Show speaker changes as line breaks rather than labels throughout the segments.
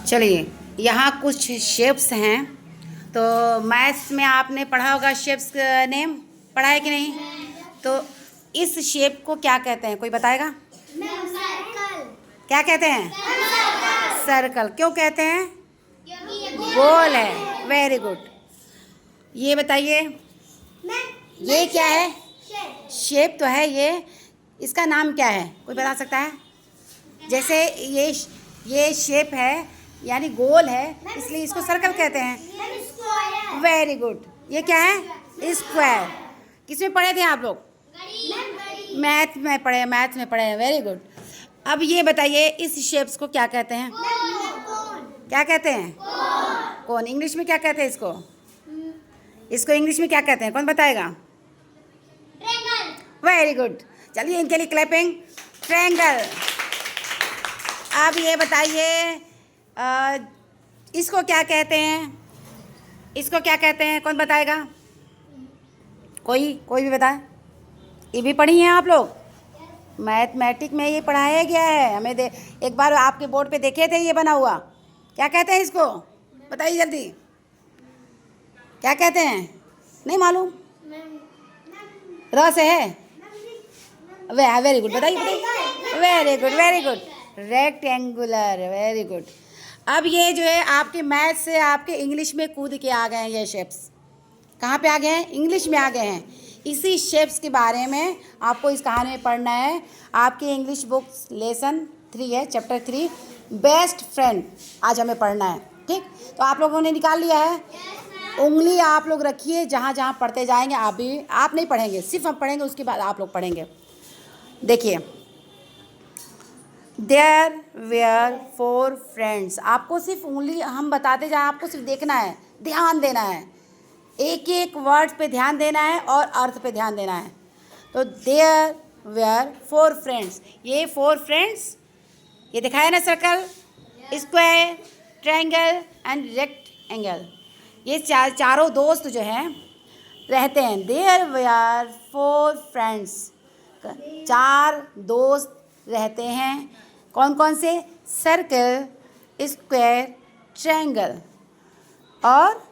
चलिए, यहाँ कुछ शेप्स हैं। तो मैथ्स में आपने पढ़ा होगा शेप्स का नेम, पढ़ा है कि नहीं? तो इस शेप को क्या कहते हैं, कोई बताएगा?
सर्कल।
क्या कहते हैं? सर्कल। क्यों कहते हैं? गोल है। Very good. ये बताइए, ये क्या है? शेप तो है ये, इसका नाम क्या है, कोई बता सकता है? जैसे ये शेप है, यानी गोल है, इसलिए इसको सर्कल कहते हैं। Very good. ये क्या है? स्क्वायर। किसमें पढ़े थे आप लोग? मैथ में पढ़े हैं। Very good. अब ये बताइए, इस शेप्स को क्या कहते हैं? क्या कहते हैं? कौन। इंग्लिश में क्या कहते हैं इसको? इसको इंग्लिश में क्या कहते हैं, कौन बताएगा? Very good. चलिए, इनके लिए क्लैपिंग। ट्रायंगल। अब ये बताइए, इसको क्या कहते हैं? इसको क्या कहते हैं, कौन बताएगा? कोई भी बताए। ये भी पढ़ी हैं आप लोग? मैथमेटिक में ये पढ़ाया गया है हमें। एक बार आपके बोर्ड पे देखे थे ये बना हुआ। क्या कहते हैं इसको, बताइए जल्दी। क्या कहते हैं? नहीं मालूम? र से है? Very good. बताइए। Very good. Rectangular. Very good. अब ये जो है आपके मैथ से आपके इंग्लिश में कूद के आ गए हैं। ये शेप्स कहाँ पे आ गए हैं? इंग्लिश में आ गए हैं। इसी शेप्स के बारे में आपको इस कहानी में पढ़ना है। आपकी इंग्लिश बुक्स लेसन 3 है, चैप्टर 3 बेस्ट फ्रेंड आज हमें पढ़ना है। ठीक, तो आप लोगों ने निकाल लिया है? उंगली आप लोग रखिए, जहाँ जहाँ पढ़ते जाएंगे आप नहीं पढ़ेंगे, सिर्फ हम पढ़ेंगे, उसके बाद आप लोग पढ़ेंगे। देखिए, देयर वेयर 4 फ्रेंड्स। आपको सिर्फ उंगली हम बताते जाए, आपको सिर्फ देखना है, ध्यान देना है, एक एक वर्ड पे ध्यान देना है और अर्थ पे ध्यान देना है। तो देयर वेयर 4 फ्रेंड्स। ये 4 फ्रेंड्स, ये दिखाया ना circle, square, triangle and rectangle. ये चारों दोस्त जो हैं रहते हैं। देयर वेयर 4 फ्रेंड्स, 4 दोस्त रहते हैं। कौन कौन से? सर्कल, स्क्वायर, ट्रायंगल और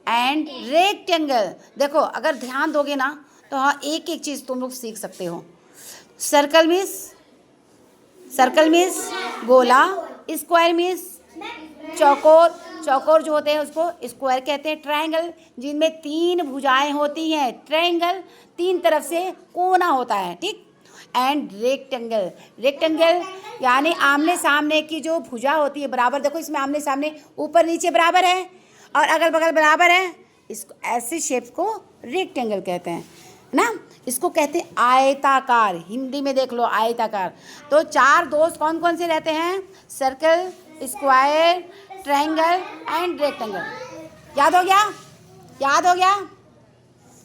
एंड रेक्टेंगल। देखो, अगर ध्यान दोगे ना तो हाँ, एक एक चीज़ तुम लोग सीख सकते हो। सर्कल मीन्स गोला, स्क्वायर मीन्स चौकोर जो होते हैं उसको स्क्वायर कहते हैं। ट्रायंगल जिनमें 3 भुजाएं होती हैं, ट्रायंगल 3 तरफ से कोना होता है। ठीक, एंड रेक्टेंगल यानी आमने सामने की जो भुजा होती है बराबर। देखो, इसमें आमने सामने ऊपर नीचे बराबर है और अगल बगल बराबर है। इसको ऐसे शेप को रेक्टेंगल कहते हैं ना। इसको कहते हैं आयताकार। हिंदी में देख लो, आयताकार। तो 4 दोस्त कौन कौन से रहते हैं? Circle, square, triangle and rectangle. याद हो गया?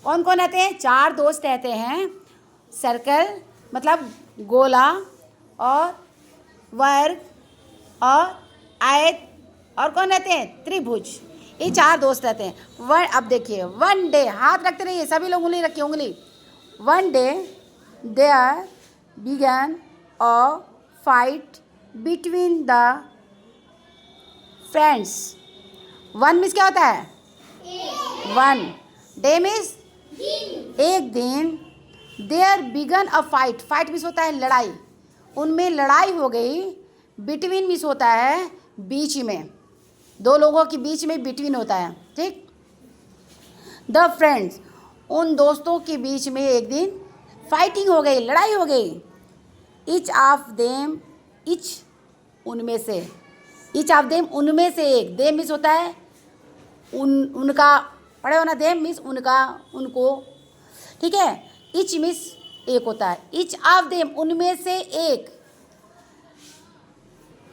कौन कौन रहते हैं? 4 दोस्त रहते हैं। सर्कल मतलब गोला और वर्ग और आयत, और कौन रहते हैं? त्रिभुज। ये 4 दोस्त रहते हैं। अब देखिए, वन डे, हाथ रखते रहिए सभी लोग, उंगली रखिए, उंगली। One day there began a fight between the friends. One means क्या होता है? वन। डे मीन्स एक दिन। There began a fight means होता है लड़ाई। उनमें लड़ाई हो गई। बिटवीन मीन्स होता है बीच में, 2 लोगों के बीच में बिटवीन होता है। ठीक, द फ्रेंड्स उन दोस्तों के बीच में एक दिन फाइटिंग हो गई, लड़ाई हो गई। ईच ऑफ देम, ईच उनमें से, ईच ऑफ देम उनमें से एक। देम मीन्स होता है उनका, पढ़े हो ना? देम मीन्स उनका, उनको। ठीक है, ईच मीन्स एक होता है। ईच ऑफ देम उनमें से एक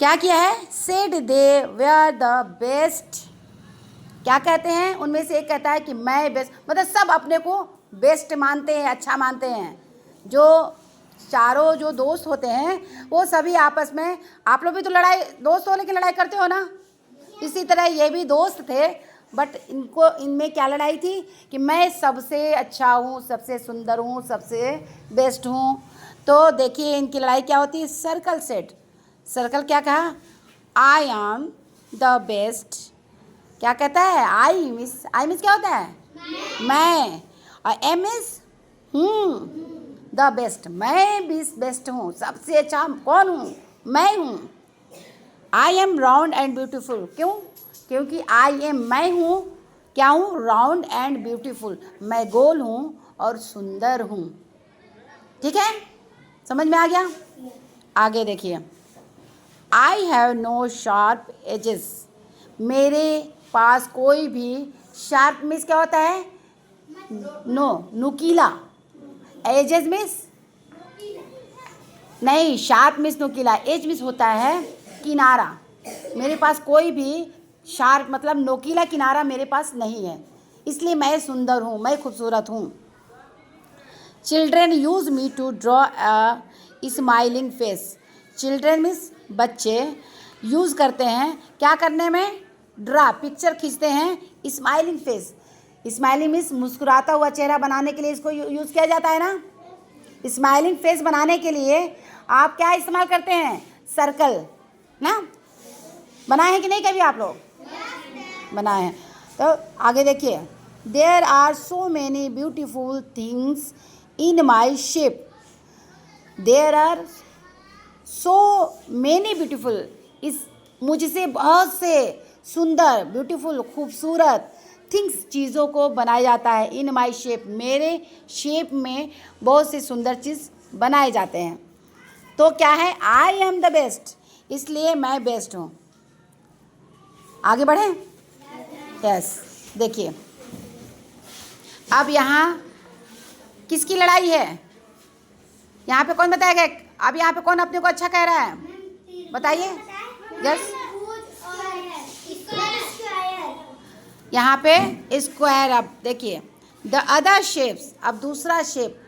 क्या किया है? Said they were the best. क्या कहते हैं? उनमें से एक कहता है कि मैं बेस्ट, मतलब सब अपने को बेस्ट मानते हैं, अच्छा मानते हैं। जो चारों जो दोस्त होते हैं वो सभी आपस में, आप लोग भी तो लड़ाई, दोस्त हो लेकिन लड़ाई करते हो ना, इसी तरह ये भी दोस्त थे। बट इनमें क्या लड़ाई थी कि मैं सबसे अच्छा हूँ, सबसे सुंदर हूँ, सबसे बेस्ट हूँ। तो देखिए, इनकी लड़ाई क्या होती है? Circle set. सर्कल क्या कहा? I am the best. क्या कहता है? आई मीन्स क्या होता है? मैं। और एम इज हूँ। द बेस्ट, मैं भी बेस्ट हूँ, सबसे अच्छा कौन हूँ? मैं हूँ। I am round and beautiful. क्यों? क्योंकि आई एम मैं हूँ, क्या हूँ? राउंड एंड ब्यूटीफुल, मैं गोल हूँ और सुंदर हूँ। ठीक है, समझ में आ गया? आगे देखिए, I have no sharp edges. मेरे पास कोई भी शार्प मीन्स क्या होता है? नुकीला। एजेस मीन्स नहीं, शार्प मीन्स नुकीला। एज मीन्स होता है किनारा। मेरे पास कोई भी शार्प मतलब नोकीला किनारा मेरे पास नहीं है, इसलिए मैं सुंदर हूँ, मैं खूबसूरत हूँ। Children use me to draw a smiling face. Children means बच्चे यूज़ करते हैं क्या करने में? ड्रा, पिक्चर खींचते हैं स्माइलिंग फेस। स्माइलिंग मीन्स मुस्कुराता हुआ चेहरा बनाने के लिए इसको यूज़ किया जाता है ना। स्माइलिंग फेस बनाने के लिए आप क्या इस्तेमाल करते हैं? सर्कल ना। बनाए हैं कि नहीं कभी आप लोग? बनाए हैं। तो आगे देखिए, there are so many beautiful things in my shape. There are so many beautiful, इस मुझसे बहुत से सुंदर, ब्यूटीफुल, खूबसूरत थिंग्स, चीज़ों को बनाया जाता है। इन माई शेप, मेरे शेप में बहुत से सुंदर चीज़ बनाए जाते हैं। तो क्या है? आई एम द बेस्ट, इसलिए मैं बेस्ट हूँ। आगे बढ़ें? यस। देखिए, अब यहाँ किसकी लड़ाई है? यहाँ पे कौन बताएगा? अब यहाँ पे कौन अपने को अच्छा कह रहा है? बताइए। यस, यहाँ पे स्क्वायर। अब देखिए, द अदर शेप्स, अब दूसरा शेप,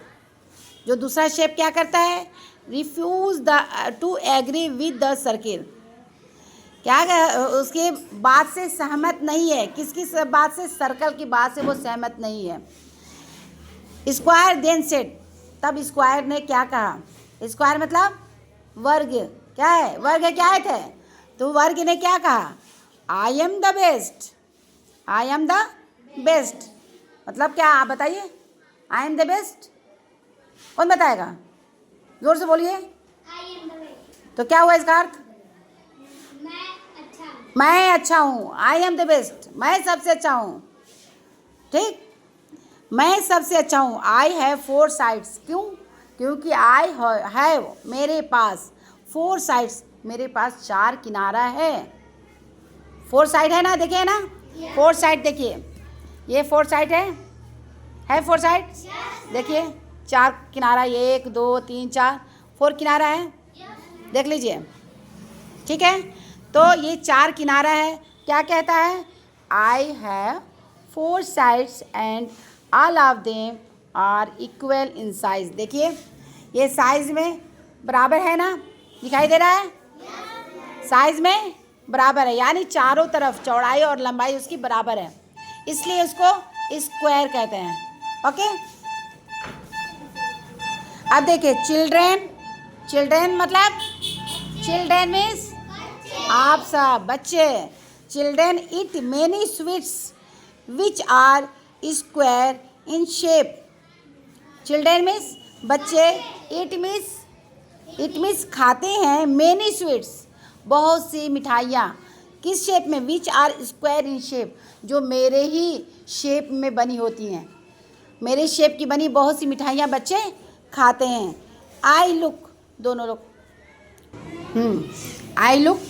जो दूसरा शेप क्या करता है? Refuse to agree with the circle. क्या उसके बात से सहमत नहीं है। किसकी बात से? सर्कल की बात से वो सहमत नहीं है। स्क्वायर देन सेड, तब स्क्वायर ने क्या कहा? स्क्वायर मतलब वर्ग। क्या है? वर्ग क्या है? तो वर्ग ने क्या कहा? I am the best. I am the best मतलब क्या? आप बताइए। आई एम द बेस्ट कौन बताएगा? जोर से बोलिए। तो क्या हुआ इसका अर्थ? मैं अच्छा हूँ। आई एम द बेस्ट, मैं सबसे अच्छा हूँ। ठीक, मैं सबसे अच्छा हूँ। आई हैव फोर साइड्स। क्यों? क्योंकि आई हैव, मेरे पास, फोर साइड्स, मेरे पास चार किनारा है। फोर साइड है ना, देखिए ना, फोर साइड देखिए, ये फोर साइड है फोर साइड। देखिए चार किनारा, 1 2 3 4, फोर किनारा है, देख लीजिए। ठीक है, तो ये चार किनारा है। क्या कहता है? I have four sides and all of them are equal in size. देखिए ये साइज में बराबर है ना, दिखाई दे रहा है? साइज में बराबर है, यानी चारों तरफ चौड़ाई और लंबाई उसकी बराबर है, इसलिए उसको स्क्वायर कहते हैं। ओके, अब देखिए, चिल्ड्रेन मतलब, चिल्ड्रेन मीन्स आप सब बच्चे। Children eat many sweets which are square in shape. Children means बच्चे, इट मीन्स खाते हैं, मेनी स्वीट्स बहुत सी मिठाइयाँ, किस शेप में? Which are square in shape, जो मेरे ही शेप में बनी होती हैं। मेरे शेप की बनी बहुत सी मिठाइयाँ बच्चे खाते हैं। आई लुक, दोनों लोग, आई लुक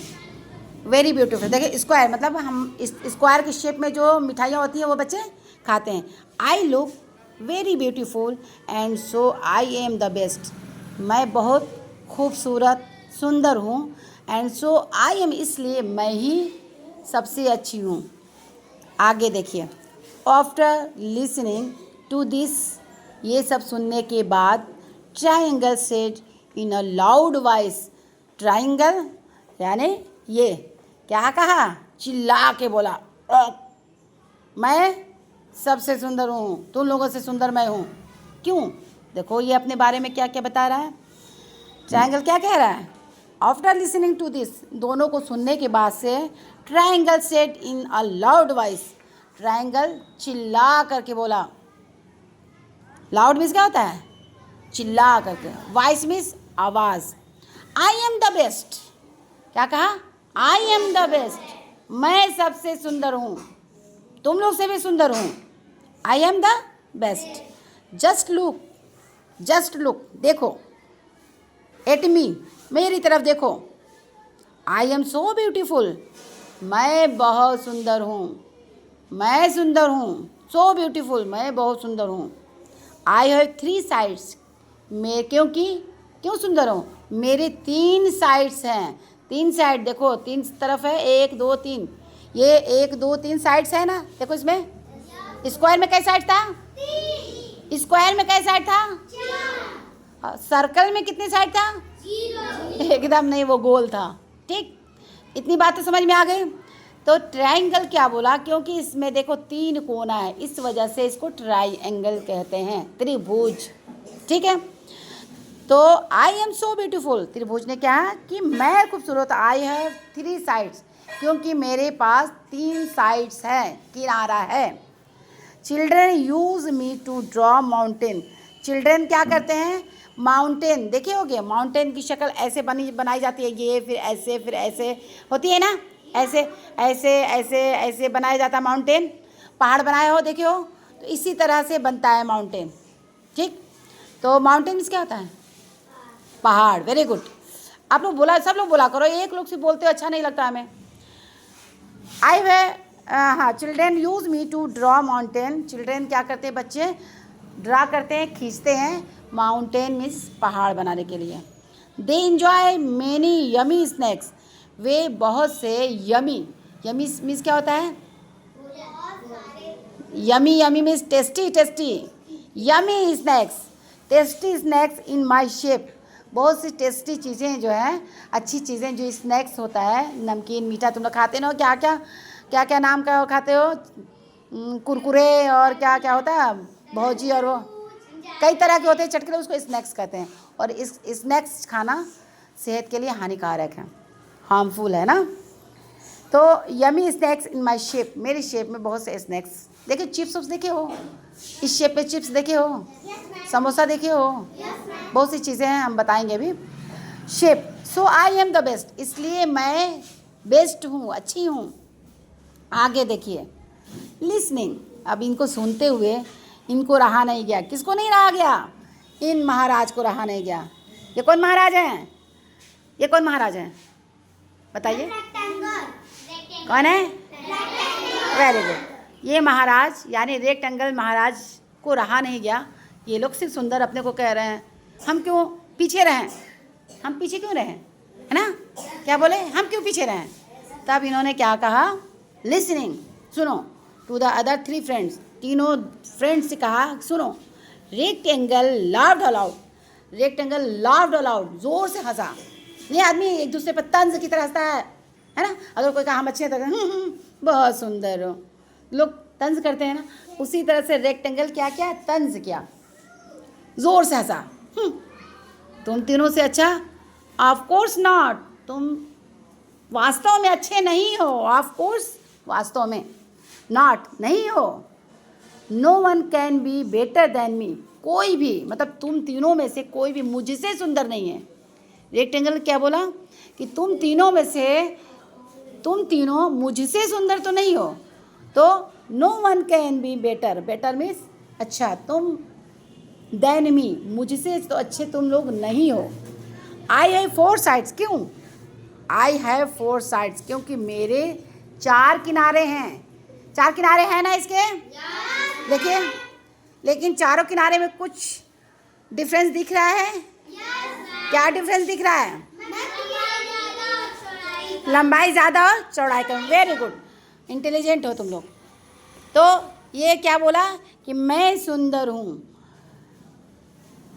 वेरी ब्यूटीफुल। देखिए स्क्वायर मतलब हम इस स्क्वायर के शेप में जो मिठाइयाँ होती हैं वो बच्चे खाते हैं। I look very beautiful and so I am the best. मैं बहुत खूबसूरत, सुंदर हूँ। एंड सो आई एम, इसलिए मैं ही सबसे अच्छी हूँ। आगे देखिए, आफ्टर लिसनिंग टू दिस, ये सब सुनने के बाद, triangle said in a loud voice. Triangle यानी ये क्या कहा? चिल्ला के बोला, मैं सबसे सुंदर हूँ, तुम लोगों से सुंदर मैं हूँ। क्यों? देखो ये अपने बारे में क्या क्या बता रहा है। ट्रायंगल क्या कह रहा है? आफ्टर लिसनिंग टू दिस, दोनों को सुनने के बाद से triangle said in a loud voice, triangle चिल्ला करके बोला। लाउड मीन्स क्या होता है? चिल्ला करके। वॉइस मीन्स आवाज़। आई एम द बेस्ट, क्या कहा? आई एम द बेस्ट, मैं सबसे सुंदर हूँ, तुम लोग से भी सुंदर हूँ। I am the best. Just look, देखो। एट मी, मेरी तरफ देखो। आई एम सो ब्यूटीफुल, मैं बहुत सुंदर हूँ, मैं सुंदर हूँ। सो ब्यूटीफुल, मैं बहुत सुंदर हूँ। आई हैव 3 साइड्स, मैं क्यों सुंदर हूँ? मेरे 3 साइड्स हैं। 3 साइड देखो, 3 तरफ है, 1 2 3, ये 1 2 3 साइड्स है ना। देखो इसमें स्क्वायर में कई साइड था? स्क्वायर में कई साइड था? सर्कल में कितने साइड था? 0। एकदम नहीं, वो गोल था। ठीक, इतनी बातें समझ में आ गई। तो ट्रायंगल क्या बोला? क्योंकि इसमें देखो 3 कोना है, इस वजह से इसको ट्रायंगल कहते हैं, त्रिभुज। ठीक है, तो आई एम सो ब्यूटीफुल, त्रिभुज ने क्या है कि मैं खूबसूरत। आई हैव 3 साइड्स, क्योंकि मेरे पास 3 साइड्स है, किनारा है। Children use me to draw mountain, children क्या करते हैं? माउंटेन देखे होगे, माउंटेन की शक्ल ऐसे बनाई जाती है, ये फिर ऐसे होती है ना, ऐसे ऐसे ऐसे ऐसे बनाया जाता है माउंटेन। पहाड़ बनाए हो, देखे हो, तो इसी तरह से बनता है माउंटेन। ठीक, तो माउंटेन मीन्स क्या होता है? पहाड़। Very good. आप लोग बोला, सब लोग बोला करो, एक लोग से बोलते हो अच्छा नहीं लगता हमें। आई वे हाँ, children use me to draw mountain, children क्या करते हैं? बच्चे ड्रा करते हैं, खींचते हैं माउंटेन मीन्स पहाड़ बनाने के लिए। They enjoy many yummy snacks, वे बहुत से यमी मीन्स क्या होता है? Yummy means tasty. Yummy snacks, tasty snacks in my shape, बहुत सी टेस्टी चीज़ें जो हैं, अच्छी चीज़ें जो स्नैक्स होता है, नमकीन मीठा तुम लोग खाते ना, क्या नाम का खाते हो? कुरकुरे और क्या होता है, भौजी, और वो कई तरह के होते हैं चटके, उसको स्नैक्स कहते हैं। और इस स्नैक्स खाना सेहत के लिए हानिकारक है, हार्मफुल है ना। तो yummy snacks in my shape, मेरी शेप में बहुत से स्नैक्स। देखिए चिप्स देखे हो, इस शेप में चिप्स देखे हो, समोसा देखे हो, बहुत सी चीज़ें हैं, हम बताएंगे अभी। Shape, so I am the best, इसलिए मैं बेस्ट हूँ, अच्छी हूँ। आगे देखिए, लिसनिंग, अब इनको सुनते हुए इनको रहा नहीं गया। किसको नहीं रहा गया? इन महाराज को रहा नहीं गया। ये कौन महाराज हैं? ये कौन महाराज हैं? बताइए कौन है? Very good. ये महाराज यानी रेक्टेंगल महाराज को रहा नहीं गया। ये लोग सिर्फ सुंदर अपने को कह रहे हैं, हम क्यों पीछे रहें? हम पीछे क्यों रहें, है ना? क्या बोले? हम क्यों पीछे रहें? तब इन्होंने क्या कहा? लिसनिंग, सुनो, टू द अदर 3 फ्रेंड्स, तीनों फ्रेंड्स से कहा, सुनो। Rectangle laughed allowed, rectangle laughed allowed, जोर से हंसा। ये आदमी एक दूसरे पर तंज की तरह हंसता है ना? अगर कोई कहा हम अच्छे तरह बहुत सुंदर हो, लोग तंज करते हैं ना, उसी तरह से रेक्टेंगल क्या किया? तंज किया, जोर से हंसा। तुम तीनों से अच्छा? ऑफ कोर्स नॉट, तुम वास्तव में अच्छे नहीं हो। ऑफ कोर्स, वास्तव में, नॉट, नहीं हो। No one can be better than me, कोई भी, मतलब तुम तीनों में से कोई भी मुझसे सुंदर नहीं है। रेक्टेंगल क्या बोला कि तुम तीनों मुझसे सुंदर तो नहीं हो। तो no one can be better, better means अच्छा, तुम देन मी, मुझसे तो अच्छे तुम लोग नहीं हो। आई हैव 4 साइड्स, क्यों? आई हैव 4 साइड्स, क्योंकि मेरे 4 किनारे हैं। 4 किनारे हैं ना इसके? देखिए, लेकिन चारों किनारे में कुछ डिफरेंस दिख रहा है? क्या डिफरेंस दिख रहा है? लंबाई ज़्यादा और चौड़ाई कम। वेरी गुड, इंटेलिजेंट हो तुम लोग। तो ये क्या बोला कि मैं सुंदर हूँ।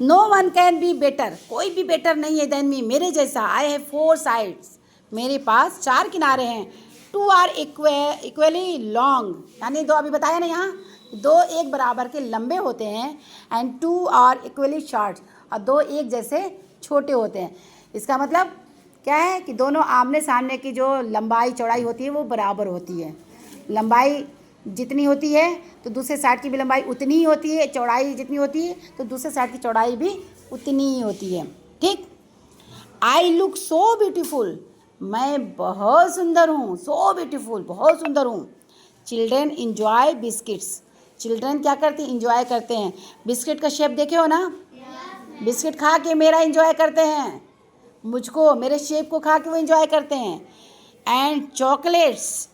No one can be better, कोई भी बेटर नहीं है देन मी, मेरे जैसा। आई हैव 4 साइड्स, मेरे पास 4 किनारे हैं। 2 आर इक्वली लॉन्ग, यानी 2 अभी बताया ना, यहाँ 2 एक बराबर के लंबे होते हैं। एंड 2 आर इक्वली शॉर्ट, और 2 एक जैसे छोटे होते हैं। इसका मतलब क्या है कि दोनों आमने सामने की जो लंबाई चौड़ाई होती है वो बराबर होती है। लंबाई जितनी होती है तो दूसरे साइड की भी लंबाई उतनी ही होती है, चौड़ाई जितनी होती है तो दूसरे साइड की चौड़ाई भी उतनी ही होती है। ठीक। आई लुक सो ब्यूटीफुल, मैं बहुत सुंदर हूँ, सो ब्यूटीफुल, बहुत सुंदर हूँ। चिल्ड्रन इंजॉय बिस्किट्स, चिल्ड्रन क्या करते हैं, इंजॉय करते हैं। बिस्किट का शेप देखे हो ना, बिस्किट खा के मेरा इंजॉय करते हैं, मुझको मेरे शेप को खा के वो इंजॉय करते हैं। एंड चॉकलेट्स,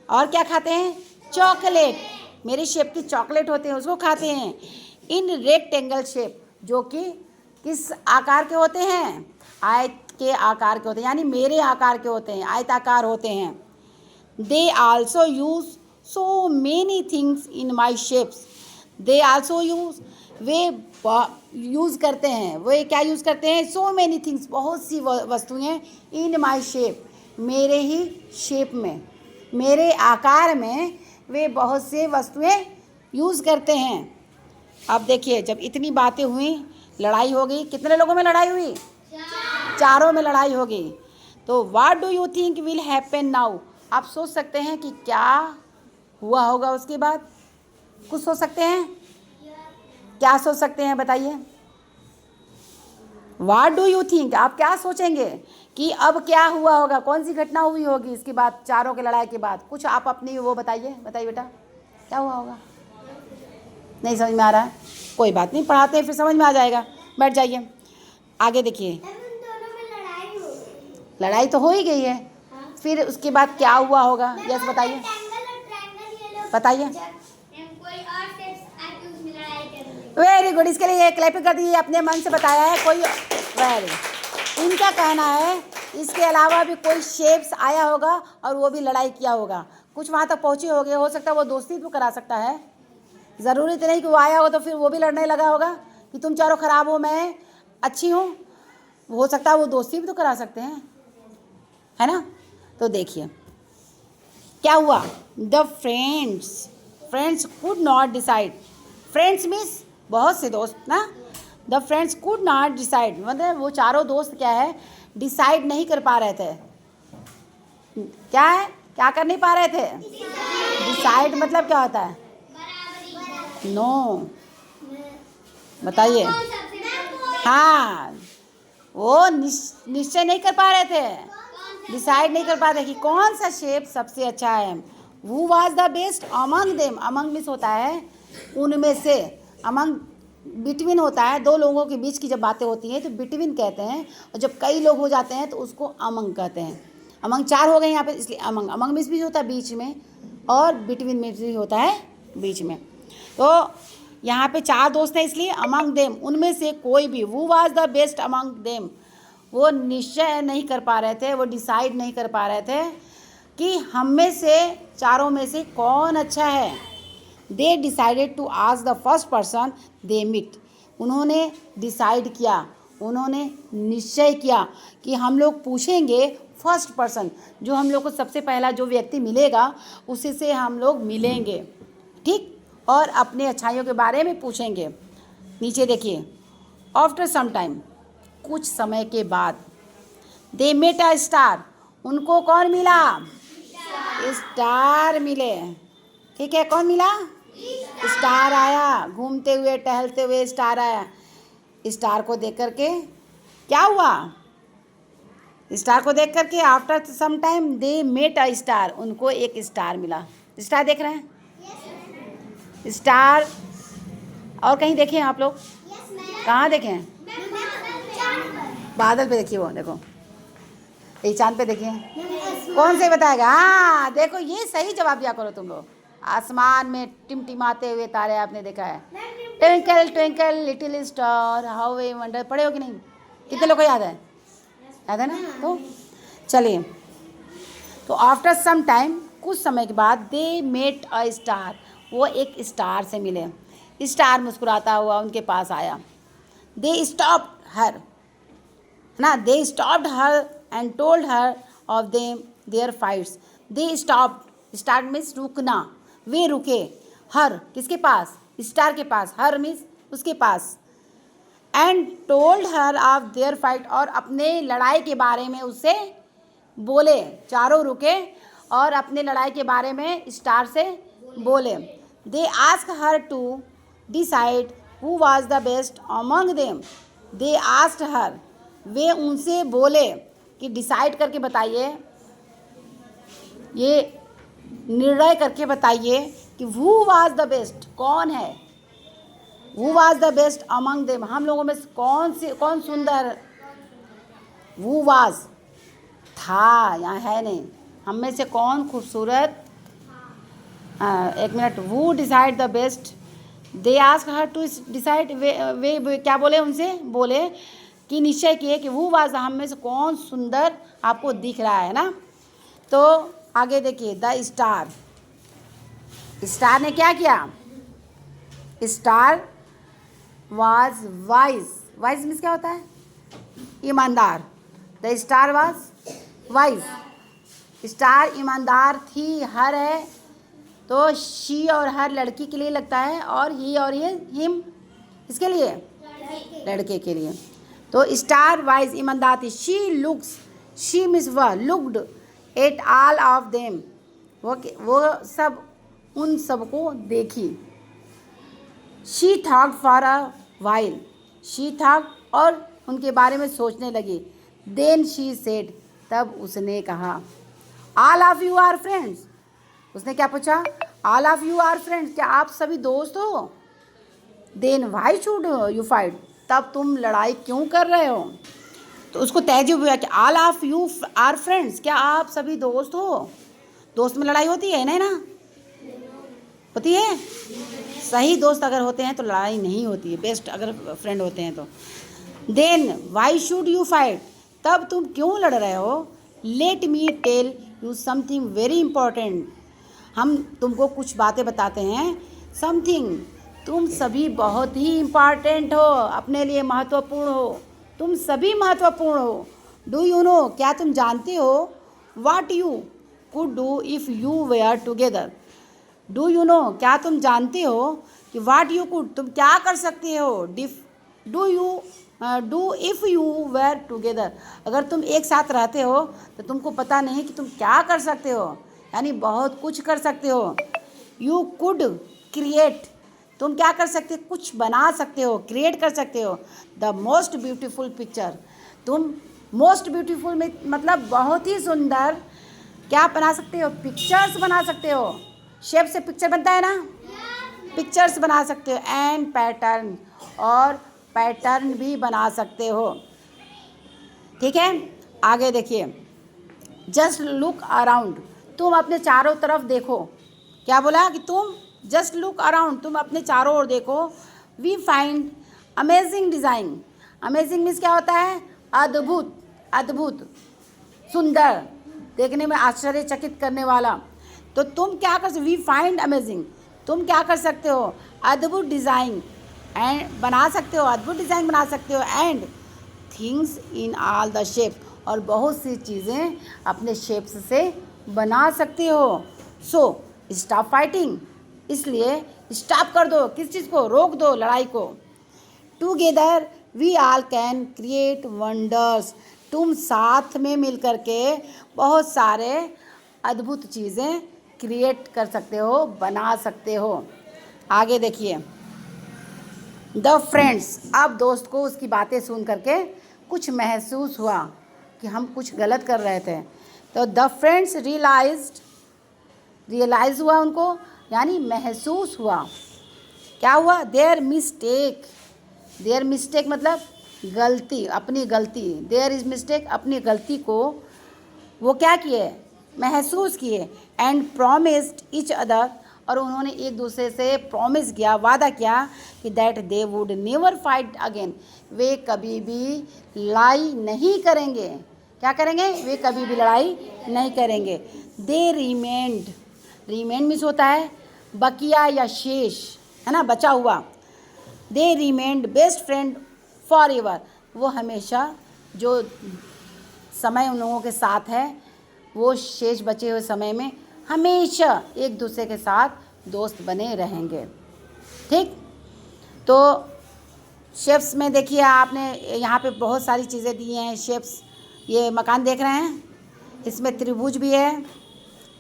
और क्या खाते हैं, चॉकलेट, मेरे शेप की चॉकलेट होते हैं उसको खाते हैं। इन रेक्टेंगल शेप, जो कि किस आकार के होते हैं, आयत के आकार के होते हैं, यानी मेरे आकार के होते हैं, आयताकार होते हैं। They also use so many things in my shapes, they also use, way use करते हैं, वे क्या यूज़ करते हैं, सो मेनी थिंग्स, बहुत सी वस्तुएं, इन माई शेप, मेरे ही शेप में, मेरे आकार में वे बहुत से वस्तुएं यूज़ करते हैं। अब देखिए, जब इतनी बातें हुई, लड़ाई हो गई, कितने लोगों में लड़ाई हुई, चारों में लड़ाई हो गई। तो what do you think will happen now, आप सोच सकते हैं कि क्या हुआ होगा उसके बाद, कुछ सोच सकते हैं, क्या सोच सकते हैं बताइए। व्हाट डू यू थिंक, आप क्या सोचेंगे कि अब क्या हुआ होगा, कौन सी घटना हुई होगी इसके बाद, चारों के लड़ाई के बाद, कुछ आप अपनी वो बताइए, बताइए बेटा क्या हुआ होगा। नहीं समझ में आ रहा है, कोई बात नहीं, पढ़ाते हैं फिर समझ में आ जाएगा, बैठ जाइए। आगे देखिए, लड़ाई तो हो ही गई है, फिर उसके बाद क्या हुआ होगा, यस बताइए, बताइए। वेरी गुड, इसके लिए क्लैपिंग कर दी, अपने मन से बताया है कोई, वेरी। इनका कहना है इसके अलावा भी कोई शेप्स आया होगा और वो भी लड़ाई किया होगा, कुछ वहाँ तक पहुँचे होंगे, हो सकता है वो दोस्ती तो करा सकता है, ज़रूरी तो नहीं कि वो आया हो तो फिर वो भी लड़ने लगा होगा कि तुम चारों खराब हो मैं अच्छी हूँ, हो सकता है वो दोस्ती भी तो करा सकते हैं, है ना। तो देखिए क्या हुआ, the friends could not decide, friends means बहुत से दोस्त ना, the friends could not decide, मतलब वो चारों दोस्त क्या है, डिसाइड नहीं कर पा रहे थे, क्या है, क्या कर नहीं पा रहे थे, डिसाइड मतलब क्या होता है, नो, बताइए। हाँ, वो निश्चय नहीं कर पा रहे थे, डिसाइड नहीं कर पा रहे कि कौन सा शेप सबसे अच्छा है। Who was the best among them, among miss होता है उनमें से, among बिटवीन होता है, दो लोगों के बीच की जब बातें होती हैं तो बिटवीन कहते हैं, और जब कई लोग हो जाते हैं तो उसको अमंग कहते हैं। अमंग चार हो गए यहाँ पे, इसलिए अमंग, अमंग मिस भी होता है बीच में, और बिटवीन में भी होता है बीच में। तो यहाँ पे चार दोस्त हैं इसलिए अमंग देम, उनमें से कोई भी, वो was the best among them, वो निश्चय नहीं कर पा रहे थे, वो डिसाइड नहीं कर पा रहे थे कि हम में से, चारों में से कौन अच्छा है। They decided to ask the first person they meet, उन्होंने डिसाइड किया, उन्होंने निश्चय किया कि हम लोग पूछेंगे फर्स्ट पर्सन, जो हम लोग को सबसे पहला जो व्यक्ति मिलेगा उसी से हम लोग मिलेंगे, ठीक, और अपने अच्छाइयों के बारे में पूछेंगे। नीचे देखिए, आफ्टर सम टाइम, कुछ समय के बाद, दे मेट अ स्टार, उनको कौन मिला, स्टार मिले, ठीक है, कौन मिला, स्टार आया, घूमते हुए टहलते हुए स्टार आया। स्टार को देख करके क्या हुआ, स्टार को देख करके after some time they met a star, उनको एक स्टार मिला। स्टार देख रहे हैं, स्टार, और कहीं देखें आप लोग, कहाँ देखें, बादल पे देखिए, वो देखो, ये चांद पे देखिए, कौन से बताएगा, हाँ देखो, ये सही जवाब दिया करो तुम लोग। आसमान में टिमटिमाते हुए तारे आपने देखा है, twinkle twinkle little star how we wonder, पढ़े हो कि नहीं, कितने लोग को याद है, याद है ना। तो चलिए, तो आफ्टर सम टाइम, कुछ समय के बाद, दे मेट अ स्टार, वो एक स्टार से मिले, स्टार मुस्कुराता हुआ उनके पास आया। दे स्टॉप्ड हर, ना, they stopped her and told her of them their fights. They stopped, start means रुकना, वे रुके, हर किसके पास, स्टार के पास, हर मीन्स उसके पास, and told her of their fight, और अपने लड़ाई के बारे में उससे बोले। चारों रुके और अपने लड़ाई के बारे में स्टार से बोले। They ask her to decide who was the best among them. They asked her, वे उनसे बोले कि डिसाइड करके बताइए, ये निर्णय करके बताइए कि हु वाज द बेस्ट, कौन है, who was the best among them, हम लोगों में कौन सुंदर। हु वाज था, यहाँ है नहीं, हम में से कौन खूबसूरत। एक minute, who decide the best, they ask her to decide, वे क्या बोले, उनसे बोले कि निश्चय किए कि हु वाज, हम में से कौन सुंदर आपको दिख रहा है ना। तो आगे देखिए, द स्टार, स्टार ने क्या किया, star was wise, wise means क्या होता है, ईमानदार। The star was wise, star ईमानदार थी। हर है तो शी और हर लड़की के लिए लगता है, और ही और ये हिम इसके लिए, लड़के के लिए। तो स्टार वाइज ईमानदार थी। शी लुक्स, शी मीन्स वह, looked at all of them, वो सब, उन सबको देखी। She thought for a while, she thought, और उनके बारे में सोचने लगी। देन शी सेड, तब उसने कहा, all of you are friends, उसने क्या पूछा, all of you are friends, क्या आप सभी दोस्त हो। Then why should you fight, तब तुम लड़ाई क्यों कर रहे हो। तो उसको तहज़ुब हुआ कि all of you are friends, क्या आप सभी दोस्त हो। दोस्त में लड़ाई होती है ना, होती है। सही दोस्त अगर होते हैं तो लड़ाई नहीं होती है, बेस्ट अगर फ्रेंड होते हैं तो। Then why should you fight, तब तुम क्यों लड़ रहे हो। Let me tell you something very important, हम तुमको कुछ बातें बताते हैं। समथिंग, तुम सभी बहुत ही इम्पॉर्टेंट हो, अपने लिए महत्वपूर्ण हो, तुम सभी महत्वपूर्ण हो। डू यू नो, क्या तुम जानते हो, what you could do if you were together. Do you know, क्या तुम जानते हो कि व्हाट यू कुड, तुम क्या कर सकते हो। Do if you were together, अगर तुम एक साथ रहते हो तो तुमको पता नहीं कि तुम क्या कर सकते हो, यानी बहुत कुछ कर सकते हो। यू कुड क्रिएट, तुम क्या कर सकते हो, कुछ बना सकते हो, क्रिएट कर सकते हो। द मोस्ट ब्यूटीफुल पिक्चर, तुम मोस्ट ब्यूटीफुल में मतलब बहुत ही सुंदर क्या बना सकते हो, पिक्चर्स बना सकते हो। शेप से पिक्चर बनता है ना, पिक्चर्स बना सकते हो। एंड पैटर्न, और पैटर्न भी बना सकते हो। ठीक है, आगे देखिए, जस्ट लुक अराउंड, तुम अपने चारों तरफ देखो। क्या बोला कि तुम जस्ट लुक अराउंड, तुम अपने चारों ओर देखो। We find amazing design, amazing means क्या होता है, अद्भुत, अद्भुत, सुंदर, देखने में आश्चर्यचकित करने वाला। तो तुम क्या कर सकते, वी फाइंड अमेजिंग, तुम क्या कर सकते हो, अद्भुत डिज़ाइन एंड बना सकते हो, अद्भुत डिज़ाइन बना सकते हो। And things in all the shape, और बहुत सी चीज़ें अपने शेप्स से बना सकते हो। सो स्टॉप फाइटिंग, इसलिए स्टॉप कर दो, किस चीज़ को, रोक दो लड़ाई को। Together we all can create wonders, तुम साथ में मिल कर के बहुत सारे अद्भुत चीज़ें क्रिएट कर सकते हो, बना सकते हो। आगे देखिए, द फ्रेंड्स, अब दोस्त को उसकी बातें सुन करके कुछ महसूस हुआ कि हम कुछ गलत कर रहे थे। तो द फ्रेंड्स रियलाइज हुआ उनको, यानी महसूस हुआ। क्या हुआ, देयर मिस्टेक, देयर मिस्टेक मतलब गलती, अपनी गलती। देयर इज मिस्टेक, अपनी गलती को वो क्या किए, महसूस किए। एंड प्रॉमिस्ड ईच अदर, और उन्होंने एक दूसरे से प्रॉमिस किया, वादा किया कि that they would never fight again, वे कभी भी लड़ाई नहीं करेंगे। क्या करेंगे, वे कभी भी लड़ाई नहीं करेंगे। दे रिमेंड, रिमेंड मीन्स होता है बकिया या शेष, है ना, बचा हुआ। They remained best friend forever, वो हमेशा जो समय उन लोगों के साथ है, वो शेष बचे हुए समय में हमेशा एक दूसरे के साथ दोस्त बने रहेंगे। ठीक, तो शेप्स में देखिए आपने यहाँ पे बहुत सारी चीज़ें दी हैं शेप्स। ये मकान देख रहे हैं, इसमें त्रिभुज भी है,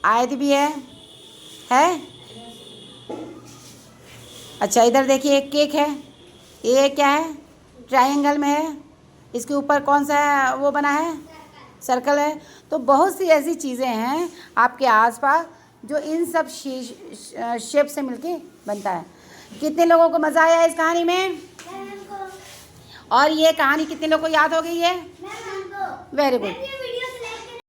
आयत भी है। अच्छा इधर देखिए एक केक है, ये क्या है, ट्रायंगल में है, इसके ऊपर कौन सा वो बना है, सर्कल है। तो बहुत सी ऐसी चीज़ें हैं आपके आसपास जो इन सब शेप से मिलके बनता है। कितने लोगों को मज़ा आया इस कहानी में? और ये कहानी कितने लोगों को याद हो गई है? Very good.